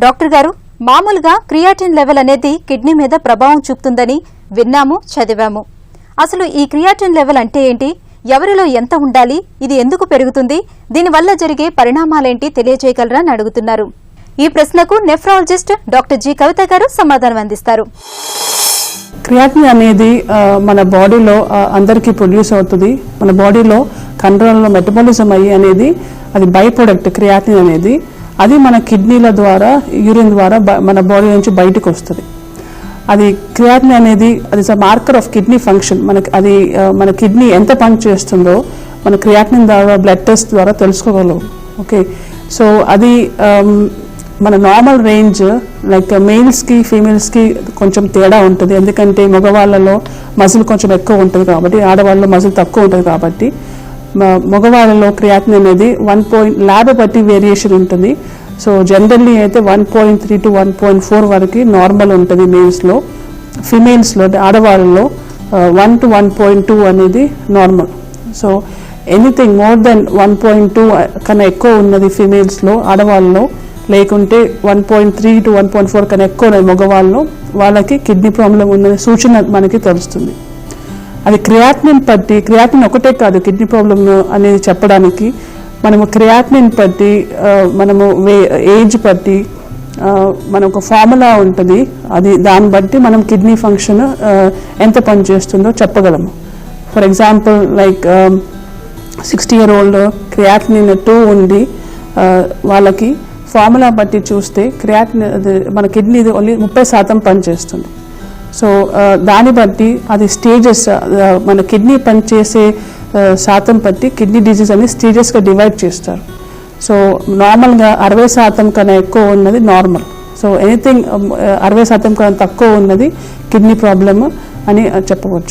Doctor గారు, మామూలుగా creatine level అనేది కిడ్నీ మీద ప్రభావం చూపుతుందని విన్నాము, చదివాము. అసలు ఈ క్రియాటిన్ లెవెల్ అంటే ఏంటి? ఎవరిలో ఎంత ఉండాలి? ఇది ఎందుకు పెరుగుతుంది? దీనివల్ల జరిగే పరిణామాలేంటి తెలియజేయగలరా అని అడుగుతున్నారు. ఈ ప్రశ్నకు నెఫ్రాలజిస్ట్ డాక్టర్ జి కవిత గారు సమాధానం అందిస్తారు. క్రియాటిన్ అనేది మన బాడీలో అందరికీ ప్రొడ్యూస్ అవుతుంది. మన బాడీలో కండరాల్లో మెటబాలిజం అయ్యి అనేది అది బై ప్రొడక్ట్. క్రియాటిన్ అనేది అది మన కిడ్నీల ద్వారా, యూరిన్ ద్వారా మన బాడీ నుంచి బయటకు వస్తుంది. అది క్రియాటిన్ అనేది అది మార్కర్ ఆఫ్ కిడ్నీ ఫంక్షన్. అది మన కిడ్నీ ఎంత పని చేస్తుందో మన క్రియాటిన్ ద్వారా బ్లడ్ టెస్ట్ ద్వారా తెలుసుకోగలం. ఓకే, సో అది మన నార్మల్ రేంజ్ లైక్ మేల్స్కి ఫీమేల్స్కి కొంచెం తేడా ఉంటుంది. ఎందుకంటే మగవాళ్ళలో మజిల్ కొంచెం ఎక్కువ ఉంటుంది కాబట్టి, ఆడవాళ్ళలో మజిల్ తక్కువ ఉంటుంది కాబట్టి మగవాళ్ళలో క్రియాటిన్ అనేది 1 ల్యాబ్ బట్టి వేరియేషన్ ఉంటుంది. సో జనరల్లీ అయితే 1.3 to 1.4 వరకు నార్మల్ ఉంటుంది మేల్స్లో. ఫిమేల్స్లో ఆడవాళ్ళలో 1 to 1.2 అనేది normal. So anything more than 1.2 కన్నా ఎక్కువ ఉన్నది ఫిమేల్స్లో, ఆడవాళ్ళలో, లేకుంటే 1.3 to 1.4 కన్నా ఎక్కువ ఉన్నది మగవాళ్ళలో, వాళ్ళకి కిడ్నీ ప్రాబ్లం ఉన్నది సూచన మనకి తెలుస్తుంది. అది క్రియాటిన్ బట్టి, క్రియాటిన్ ఒకటే కాదు కిడ్నీ ప్రాబ్లం అనేది చెప్పడానికి. మనము క్రియాటిన్ బట్టి, మనము ఏజ్ బట్టి మన ఒక ఫార్ములా ఉంటుంది. అది దాన్ని బట్టి మనం కిడ్నీ ఫంక్షన్ ఎంత పనిచేస్తుందో చెప్పగలము. For example like 60-year-old creatine 2 ఉండి వాళ్ళకి ఫార్ములా బట్టి చూస్తే క్రియాటిన్ మన కిడ్నీ ఓన్లీ 30% పనిచేస్తుంది. సో దాన్ని బట్టి అది స్టేజెస్, మన కిడ్నీ పనిచేసే శాతం బట్టి కిడ్నీ డిజీజ్ అనేది స్టేజెస్గా డివైడ్ చేస్తారు. సో నార్మల్గా 60% కన్నా ఎక్కువ ఉన్నది నార్మల్. సో ఎనీథింగ్ 60% కన్నా తక్కువ ఉన్నది కిడ్నీ ప్రాబ్లమ్ అని చెప్పవచ్చు.